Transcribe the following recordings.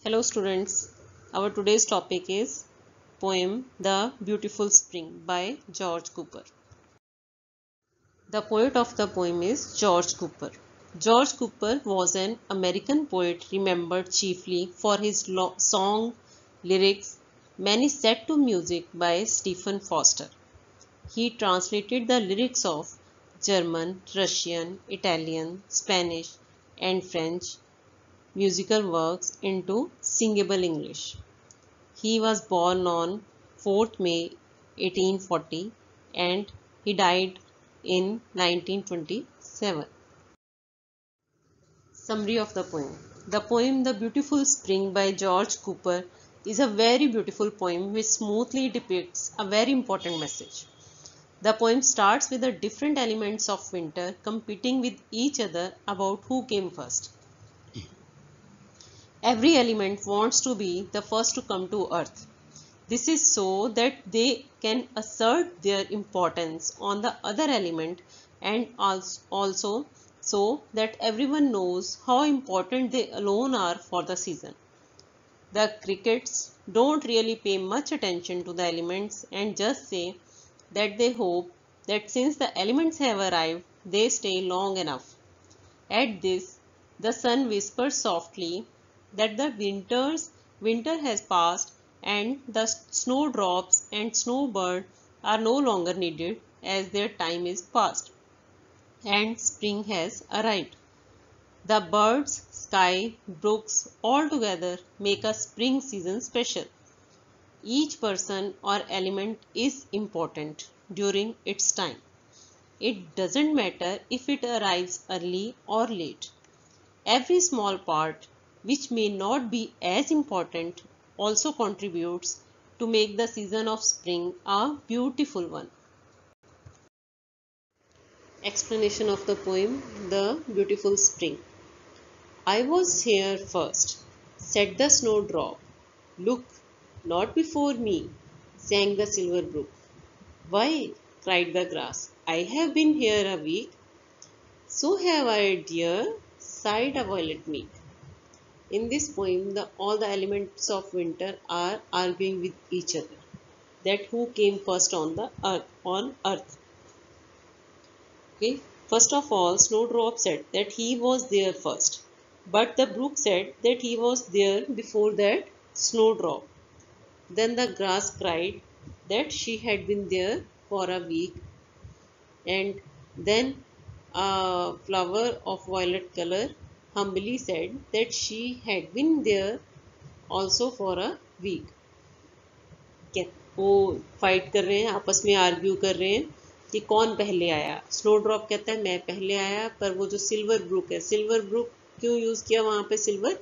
Hello students, our today's topic is poem The Beautiful Spring by George Cooper. The poet of the poem is George Cooper. George Cooper was an American poet remembered chiefly for his song lyrics, many set to music by Stephen Foster. He translated the lyrics of German, Russian, Italian, Spanish, and French musical works into singable English. He was born on 4th May 1840 and he died in 1927. Summary of the poem. The poem The Beautiful Spring by George Cooper is a very beautiful poem which smoothly depicts a very important message. The poem starts with the different elements of winter competing with each other about who came first. Every element wants to be the first to come to earth. This is so that they can assert their importance on the other element and also so that everyone knows how important they alone are for the season. The crickets don't really pay much attention to the elements and just say that they hope that since the elements have arrived, they stay long enough. At this, the sun whispers softly that the winter has passed and the snowdrops and snowbird are no longer needed as their time is past and spring has arrived. The birds, sky, brooks all together make a spring season special. Each person or element is important during its time. It doesn't matter if it arrives early or late. Every small part, which may not be as important, also contributes to make the season of spring a beautiful one. Explanation of the poem The Beautiful Spring. I was here first, said the snowdrop. Look, not before me, sang the silver brook. Why, cried the grass, I have been here a week. So have I, dear, sighed a violet meek. In this poem, all the elements of winter are arguing with each other. That who came first on earth. Okay. First of all, Snowdrop said that he was there first. But the brook said that he was there before that Snowdrop. Then the grass cried that she had been there for a week. And then a flower of violet color humbly said that she had been there also for a week. वो fight कर रहे हैं, आपस में argue कर रहे हैं कि कौन पहले आया. स्नोड्रॉप कहता है मैं पहले आया, पर वो जो सिल्वर ब्रुक है, सिल्वर ब्रुक क्यों यूज किया वहां पे? सिल्वर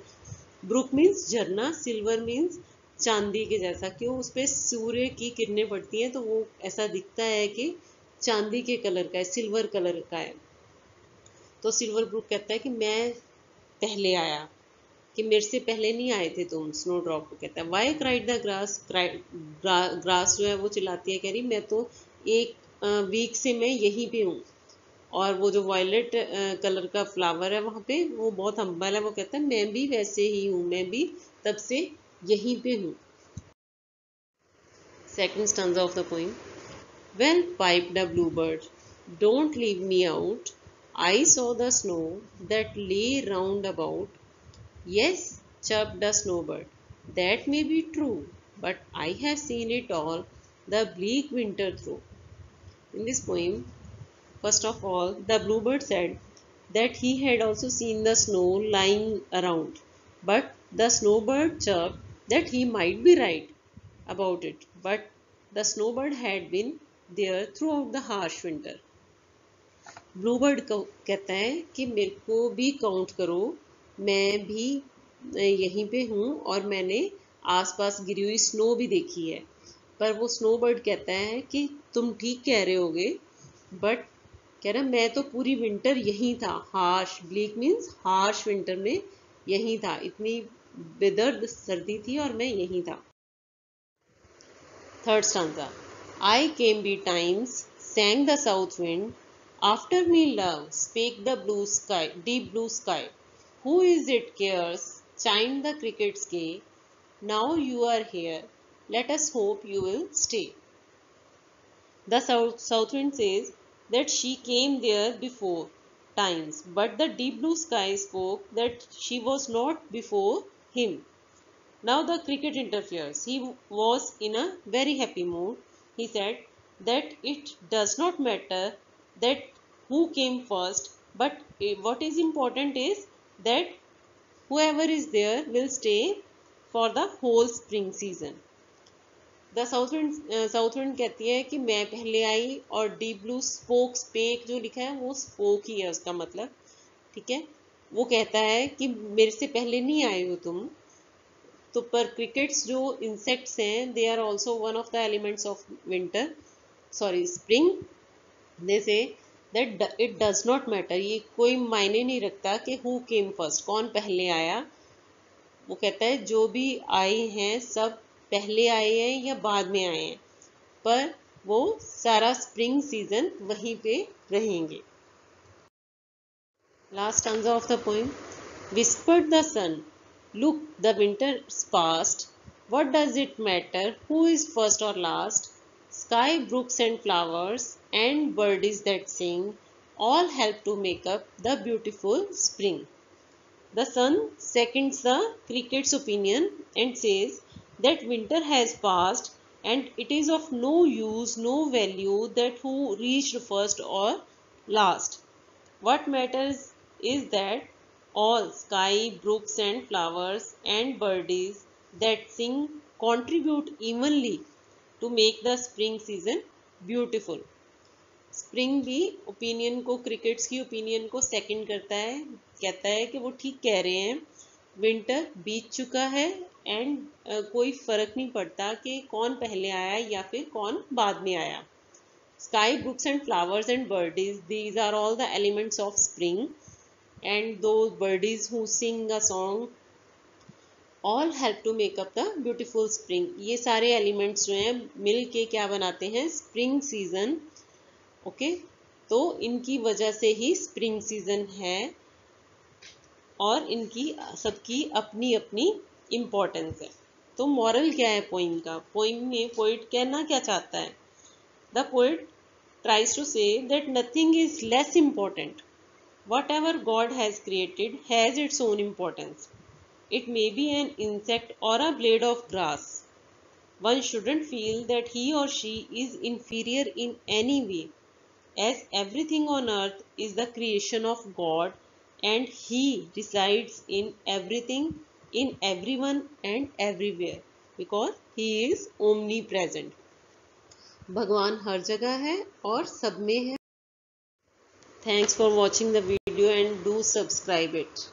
ब्रुक मीन्स झरना, सिल्वर मीन्स चांदी के जैसा. क्यों? उस पर सूर्य की किरणें पड़ती हैं तो वो ऐसा दिखता है कि चांदी के कलर का है, सिल्वर कलर का है. तो सिल्वर ब्रुक कहता है कि मैं पहले आया, कि मेरे से पहले नहीं आए थे तुम. स्नोड्रॉप को कहता है why cried the grass. Grass जो है वो चिल्लाती है, कह रही मैं तो एक वीक से मैं यहीं पे हूँ. और वो जो वायलेट कलर का फ्लावर है वहाँ पे वो बहुत हम्बल है, वो कहता है मैं भी वैसे ही हूँ, मैं भी तब से यहीं पे हूँ. Second stanza of the poem. Well, piped a bluebird, don't leave me out. I saw the snow that lay round about. Yes, chirped a snowbird, that may be true, but I have seen it all the bleak winter through. In this poem, first of all, the bluebird said that he had also seen the snow lying around, but the snowbird chirped that he might be right about it, but the snowbird had been there throughout the harsh winter. Bluebird कहता है कि मेरे को भी count करो, मैं भी यहीं पे हूँ और मैंने आसपास गिरी हुई स्नो भी देखी है. पर वो स्नोबर्ड कहता है कि तुम ठीक कह रहे होगे, बट कह रहा मैं तो पूरी विंटर यहीं था. Harsh, bleak means harsh winter में यहीं था, इतनी बेदर्द सर्दी थी और मैं यहीं था. Third stanza. I came betimes sang the south wind. After me, love, spake the blue sky, deep blue sky. Who is it cares? chimed the cricket's gay. Now you are here. Let us hope you will stay. The south wind says that she came there before times, but the deep blue sky spoke that she was not before him. Now the cricket interferes. He was in a very happy mood. He said that it does not matter that who came first, but what is important is that whoever is there will stay for the whole spring season. The south wind कहती है कि मैं पहले आई, और deep blue spoke, spec जो लिखा है वो स्पोक ही है उसका मतलब, ठीक है। वो कहता है कि मेरे से पहले नहीं आए हो तुम। तो पर क्रिकेट्स जो इंसेक्ट्स हैं, they are also one of the elements of winter, sorry spring. They say that it does not matter, ये कोई मायने नहीं रखता कि हु केम फर्स्ट, कौन पहले आया। वो कहता है जो भी आए हैं सब पहले आए हैं या बाद में आए हैं, पर वो सारा स्प्रिंग सीजन वहीं पे रहेंगे। Last stanza of the poem. Whispered the sun, look, the winter's past. What does it matter who is first or last? Sky, brooks and flowers and birdies that sing all help to make up the beautiful spring. The sun seconds the cricket's opinion and says that winter has passed and it is of no use, no value that who reached first or last. What matters is that all sky, brooks and flowers and birdies that sing contribute evenly to make the spring season beautiful. Spring भी opinion को, crickets की opinion को second करता है, कहता है कि वो ठीक कह रहे हैं, विंटर बीत चुका है एंड कोई फर्क नहीं पड़ता कि कौन पहले आया या फिर कौन बाद में आया। Sky, brooks and flowers and birdies, these are all the elements of spring, and those birdies who sing a song all help to make up the beautiful spring. ये सारे elements जो हैं मिल के क्या बनाते हैं, spring season, ओके। तो इनकी वजह से ही spring season है और इनकी सबकी अपनी अपनी importance है। तो moral क्या है पोइम का? पोइम में पोइट कहना क्या चाहता है? The poet tries to say that nothing is less important. Whatever God has created has its own importance. It may be an insect or a blade of grass. One shouldn't feel that he or she is inferior in any way, as everything on earth is the creation of God and He resides in everything, in everyone and everywhere, because He is omnipresent. भगवान हर जगह है और सब में है। Thanks for watching the video and do subscribe it.